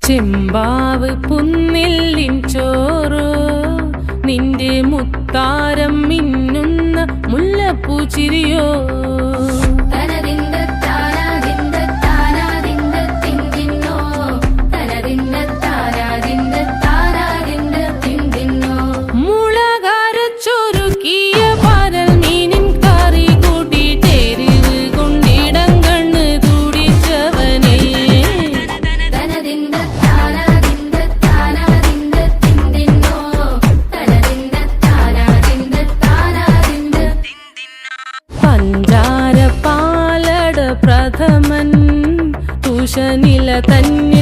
ചെമ്പാവ് പുന്നില്ലിൻ ചോറോ നിന്റെ മുത്താരം മിന്നുന്ന മുല്ലപ്പൂച്ചിരിയോ പഞ്ചാര പാലട പ്രഥമൻ തുഷനില തന്നെ